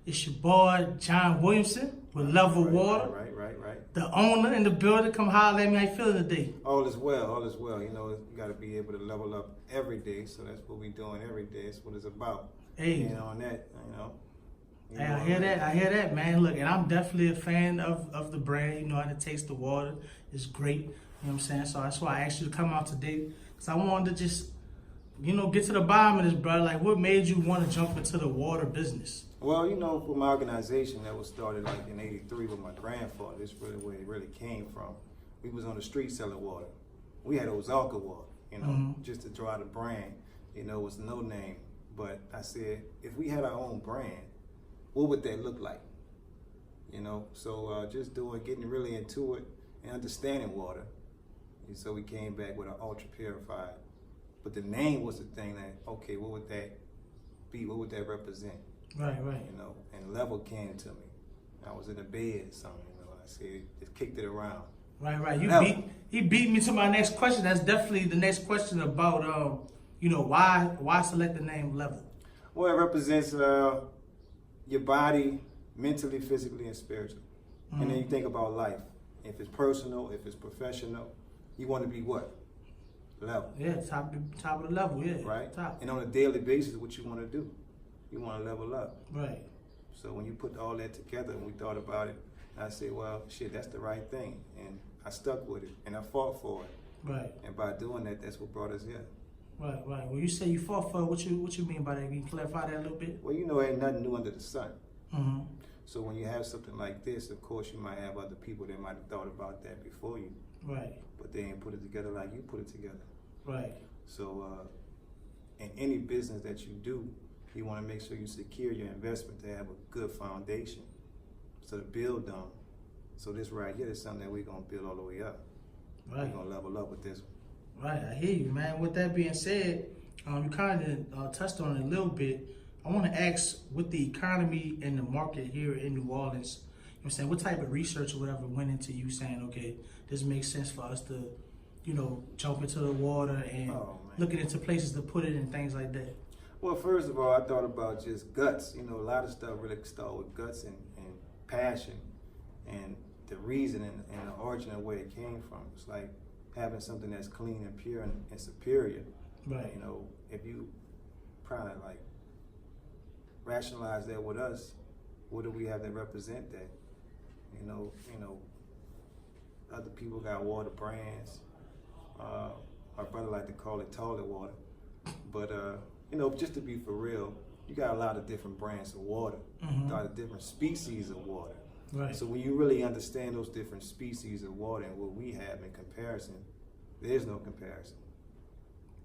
It's your boy, John Williamson, with Level Water. Right. The owner in the building. Come holler at me. How you feeling today? All is well, all is well. You know, you got to be able to level up every day, so that's what we're doing every day. That's what it's about. Hey. And on that, Hey, I hear that, man. Look, and I'm definitely a fan of the brand. You know how to taste the water. It's great. You know what I'm saying? So that's why I asked you to come out today. Because I wanted to just, get to the bottom of this, bro. Like, what made you want to jump into the water business? Well, for my organization that was started like in '83 with my grandfather, this really where it really came from. We was on the street selling water. We had Ozarka water, just to draw the brand. It was no name. But I said, if we had our own brand, what would that look like? So just getting really into it and understanding water. And so we came back with an ultra purified. But the name was the thing that, okay, what would that be? What would that represent? Right. And Level came to me. I was in the bed, something, I said, just kicked it around. Right. He beat me to my next question. That's definitely the next question about, why select the name Level? Well, it represents your body, mentally, physically, and spiritually. Mm-hmm. And then you think about life. If it's personal, if it's professional, you want to be what? Level. Yeah, top of the level, yeah. Right? Top. And on a daily basis, what you want to do? You want to level up. Right. So when you put all that together and we thought about it, I said, well, shit, that's the right thing. And I stuck with it and I fought for it. Right. And by doing that, that's what brought us here. Right. When you say you fought for it, what you mean by that? Can you clarify that a little bit? Well, ain't nothing new under the sun. Mm-hmm. So when you have something like this, of course, you might have other people that might have thought about that before you. Right. But they ain't put it together like you put it together. Right. So in any business that you do, you want to make sure you secure your investment to have a good foundation. So to build on. So this right here is something that we're going to build all the way up. Right. We're going to level up with this one. Right, I hear you, man. With that being said, you kind of touched on it a little bit. I want to ask, with the economy and the market here in New Orleans, what type of research or whatever went into you saying, okay, this makes sense for us to, jump into the water and looking into places to put it and things like that? Well, first of all, I thought about just guts. A lot of stuff really started with guts and passion and the reason and the origin of where it came from. It's like having something that's clean and pure and superior. Right. If you try to rationalize that with us, what do we have that represent that? Other people got water brands. My brother like to call it toilet water. But just to be for real, you got a lot of different brands of water, a lot of different species of water. Right. So when you really understand those different species of water and what we have in comparison, there's no comparison.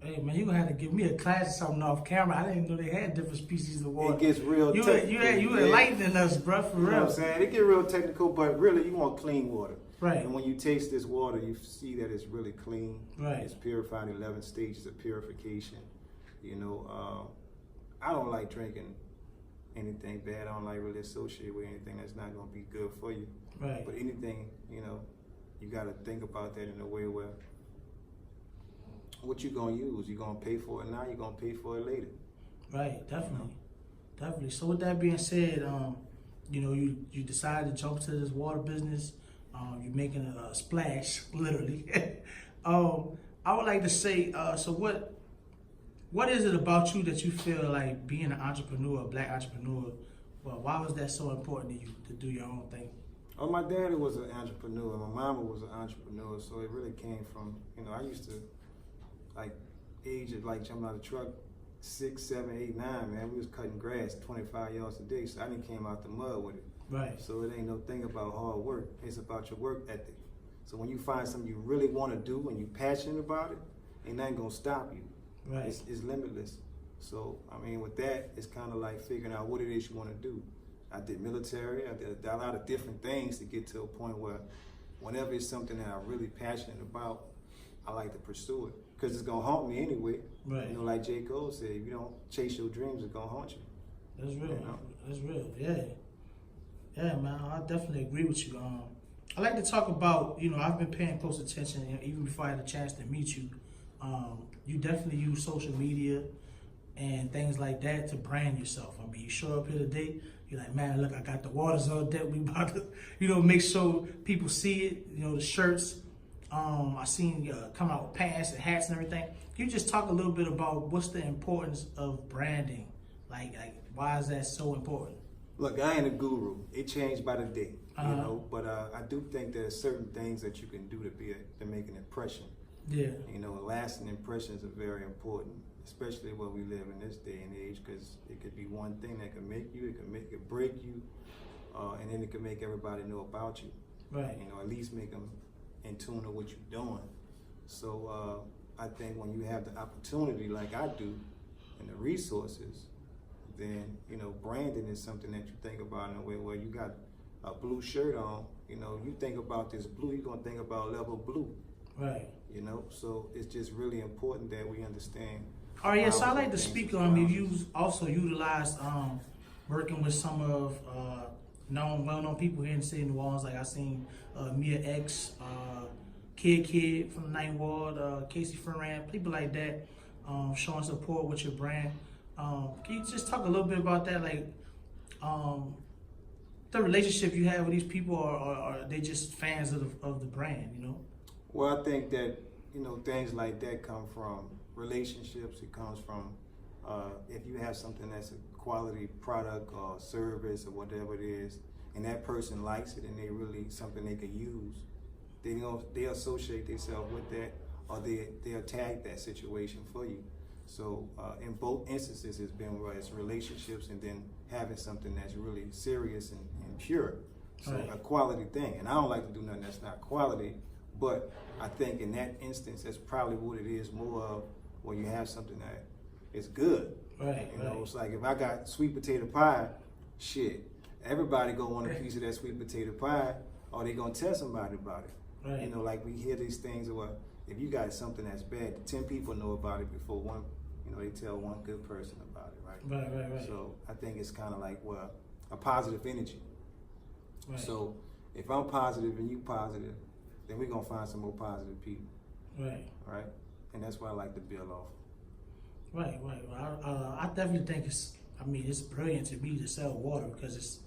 Hey man, you gonna have to give me a class or something off camera. I didn't know they had different species of water. It gets real technical. You enlightening us, bro, for real. You know what I'm saying? It get real technical, but really you want clean water. Right. And when you taste this water, you see that it's really clean. Right. It's purified, 11 stages of purification. I don't like drinking anything bad. I don't like really associate with anything that's not going to be good for you. Right. But anything, you got to think about that in a way where what you're going to use, you're going to pay for it now, you're going to pay for it later. Right, definitely. Definitely. So with that being said, you decided to jump to this water business. You're making a splash, literally. I would like to say, so what is it about you that you feel like being an entrepreneur, a black entrepreneur, why was that so important to you to do your own thing? Oh, my daddy was an entrepreneur. My mama was an entrepreneur, so it really came from, I used to, age of jumping out of the truck, 6, 7, 8, 9, man. We was cutting grass 25 yards a day, so I didn't came out the mud with it. Right. So it ain't no thing about hard work. It's about your work ethic. So when you find something you really want to do and you're passionate about it, ain't nothing gonna stop you. Right. It's limitless. So, with that, it's kind of like figuring out what it is you want to do. I did military, I did a lot of different things to get to a point where whenever it's something that I'm really passionate about, I like to pursue it. Because it's going to haunt me anyway. Right. Like J. Cole said, if you don't chase your dreams, it's going to haunt you. That's real. That's real, yeah. Yeah, man, I definitely agree with you. I like to talk about, I've been paying close attention, even before I had a chance to meet you. You definitely use social media and things like that to brand yourself. You show up here today, you're like, man, look, I got the waters on deck. We about to, make sure people see it. The shirts. I seen you come out with pants and hats and everything. Can you just talk a little bit about what's the importance of branding? Like why is that so important? Look, I ain't a guru. It changed by the day, but I do think there's certain things that you can do to make an impression. Yeah. Lasting impressions are very important, especially where we live in this day and age, because it could be one thing that can make you, it could break you, and then it can make everybody know about you. Right. At least make them in tune with what you're doing. So I think when you have the opportunity, like I do, and the resources, then branding is something that you think about in a way where you got a blue shirt on. You think about this blue, you're gonna think about Level Blue. Right. So it's just really important that we understand. All right, yeah. So I like to speak on if you also utilized working with some of well-known people here in the city of New Orleans. Like I seen Mia X, Kid from the Ninth Ward, Casey Ferran, people like that, showing support with your brand. Can you just talk a little bit about that, like the relationship you have with these people, or are they just fans of the brand? Well, I think that things like that come from relationships. It comes from if you have something that's a quality product or service or whatever it is, and that person likes it and they really something they can use, they associate themselves with that, or they'll tag that situation for you. So in both instances, it's been where it's relationships and then having something that's really serious and pure. So right. A quality thing. And I don't like to do nothing that's not quality, but I think in that instance, that's probably what it is more of, where you have something that is good. Right. It's like if I got sweet potato pie, shit, everybody gonna want a piece of that sweet potato pie, or they gonna tell somebody about it. Right. Like we hear these things where if you got something that's bad, 10 people know about it before one, they tell one good person about it, right? Right. So I think it's kind of like, a positive energy. Right. So if I'm positive and you positive, then we're gonna find some more positive people. Right. Right? And that's why I like to build off. Right. Well, I definitely think it's brilliant to me to sell water, because it's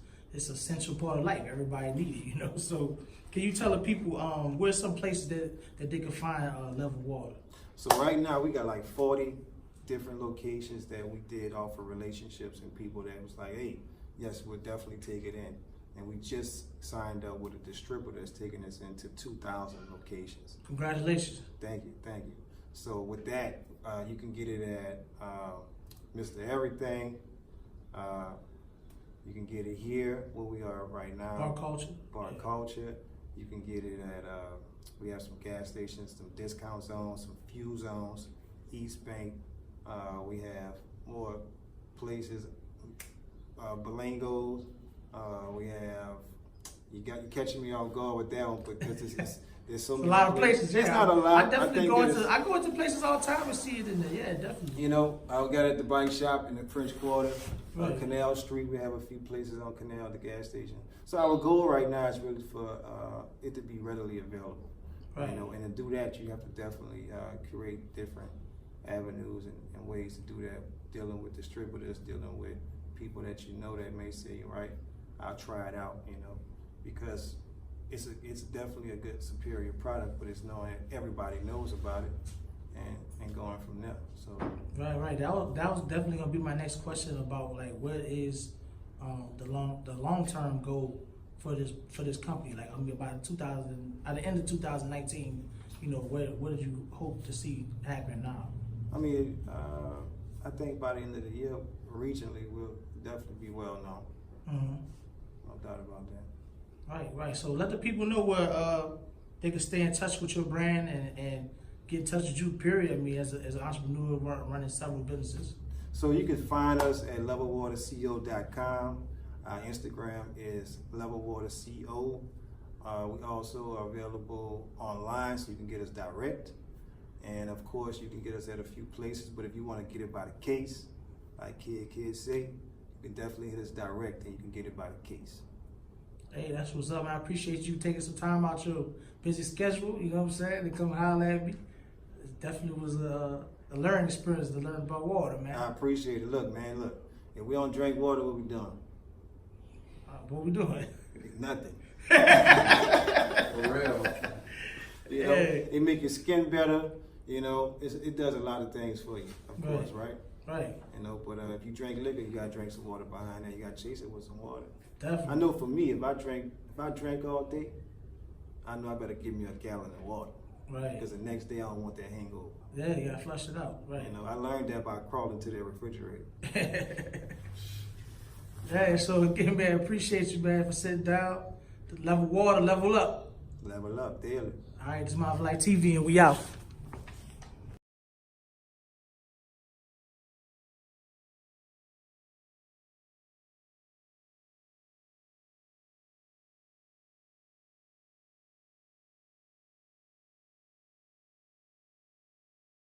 an essential part of life. Everybody needs it, So can you tell the people where's some places that they can find Level Water? So right now we got like 40 different locations that we did offer relationships and people that was like, hey, yes, we'll definitely take it in. And we just signed up with a distributor that's taking us into 2,000 locations. Congratulations. Thank you. So with that, you can get it at Mr. Everything. You can get it here where we are right now. Bar Culture. You can get it at, we have some gas stations, some discount zones, some fuel zones, East Bank. We have more places, Belangos. We have, you're catching me off guard with that one, because there's so many. A lot of places. It's not a lot. I definitely I go into places all the time and see it in there. Yeah, definitely. I got it at the bike shop in the French Quarter, right. Canal Street. We have a few places on Canal, the gas station. So our goal right now is really for it to be readily available. Right. And to do that, you have to definitely create different avenues and ways to do that. Dealing with distributors, dealing with people that that may say, right, I'll try it out. Because it's definitely a good superior product, but it's knowing that everybody knows about it and going from there. So right. That was definitely gonna be my next question about like what is the long term goal for this company. Like about at the end of 2019, what did you hope to see happen now? I think by the end of the year, regionally, we'll definitely be well known. Mm-hmm. No doubt about that. Right. So let the people know where they can stay in touch with your brand and get in touch with you, period. As an entrepreneur running several businesses. So you can find us at levelwaterco.com. Our Instagram is levelwaterco. We also are available online, so you can get us direct. And of course, you can get us at a few places, but if you want to get it by the case, like kids say, you can definitely hit us direct and you can get it by the case. Hey, that's what's up, man. I appreciate you taking some time out your busy schedule, to come holler at me. It definitely was a learning experience to learn about water, man. I appreciate it. Look, if we don't drink water, what we doing? What we doing? Nothing. For real. You know, it make your skin better. You know, it does a lot of things for you, of course, right? Right. You know, but if you drink liquor, you gotta drink some water behind that. You gotta chase it with some water. Definitely. I know for me, if I drank all day, I know I better give me a gallon of water. Right. Because the next day I don't want that hangover. Yeah, you gotta flush it out. Right. You know, I learned that by crawling to the refrigerator. Yeah, so again, man, appreciate you, man, for sitting down. Level Water, level up. Level up daily. All right, this is Myhellofalifetv, and we out.